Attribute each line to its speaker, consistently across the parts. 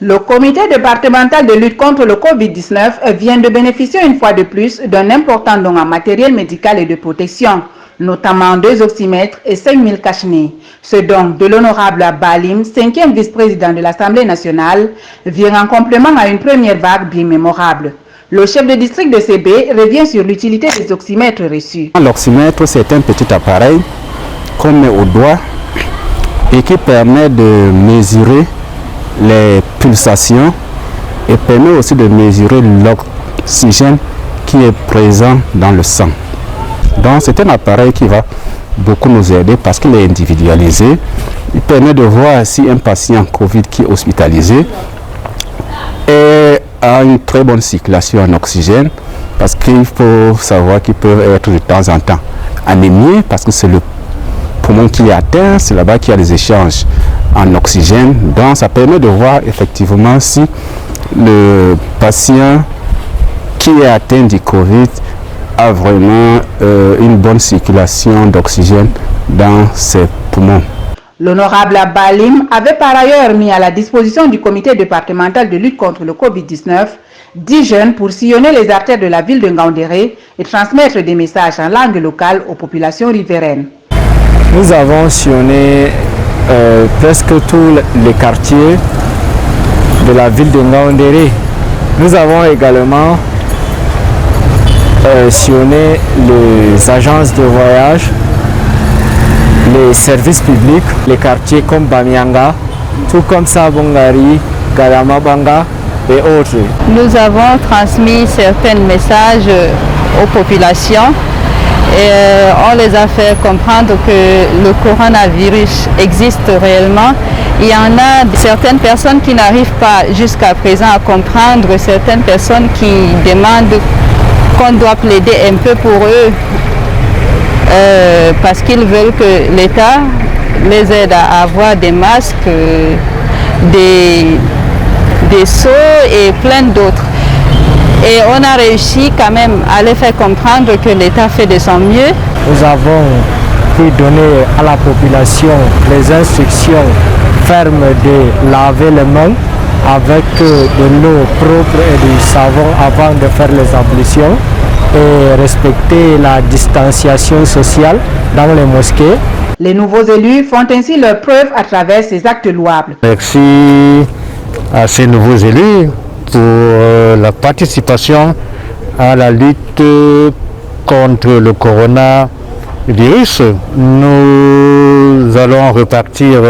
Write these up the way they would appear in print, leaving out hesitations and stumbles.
Speaker 1: Le comité départemental de lutte contre le Covid-19 vient de bénéficier une fois de plus d'un important don en matériel médical et de protection, notamment 2 oxymètres et 5000 cache-nez. Ce don de l'honorable Balim, 5e vice-président de l'Assemblée nationale, vient en complément à une première vague bien mémorable. Le chef de district de CB revient sur l'utilité des oxymètres reçus.
Speaker 2: L'oxymètre, c'est un petit appareil qu'on met au doigt et qui permet de mesurer les pulsations et permet aussi de mesurer l'oxygène qui est présent dans le sang. Donc c'est un appareil qui va beaucoup nous aider parce qu'il est individualisé. Il permet de voir si un patient Covid qui est hospitalisé a une très bonne circulation en oxygène, parce qu'il faut savoir qu'ils peuvent être de temps en temps anémiés parce que c'est le poumon qui est atteint, c'est là-bas qu'il y a des échanges en oxygène. Donc ça permet de voir effectivement si le patient qui est atteint du Covid a vraiment une bonne circulation d'oxygène dans ses poumons.
Speaker 1: L'honorable Balim avait par ailleurs mis à la disposition du comité départemental de lutte contre le Covid-19 10 jeunes pour sillonner les artères de la ville de Ngaoundéré et transmettre des messages en langue locale aux populations riveraines.
Speaker 3: Nous avons sillonné presque tous les quartiers de la ville de Ngaoundéré. Nous avons également sillonné les agences de voyage, les services publics, les quartiers comme Bamianga, tout comme Sabongari, Galamabanga et autres.
Speaker 4: Nous avons transmis certains messages aux populations et on les a fait comprendre que le coronavirus existe réellement. Il y en a certaines personnes qui n'arrivent pas jusqu'à présent à comprendre, certaines personnes qui demandent qu'on doit plaider un peu pour eux parce qu'ils veulent que l'État les aide à avoir des masques, des seaux et plein d'autres. Et on a réussi quand même à les faire comprendre que l'État fait de son mieux.
Speaker 3: Nous avons pu donner à la population les instructions fermes de laver les mains avec de l'eau propre et du savon avant de faire les ablutions et respecter la distanciation sociale dans les mosquées.
Speaker 1: Les nouveaux élus font ainsi leur preuve à travers ces actes louables.
Speaker 5: Merci à ces nouveaux élus pour la participation à la lutte contre le coronavirus. Nous allons repartir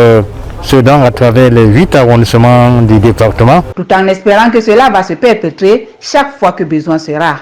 Speaker 5: ce don à travers les 8 arrondissements du département.
Speaker 1: Tout en espérant que cela va se perpétrer chaque fois que besoin sera.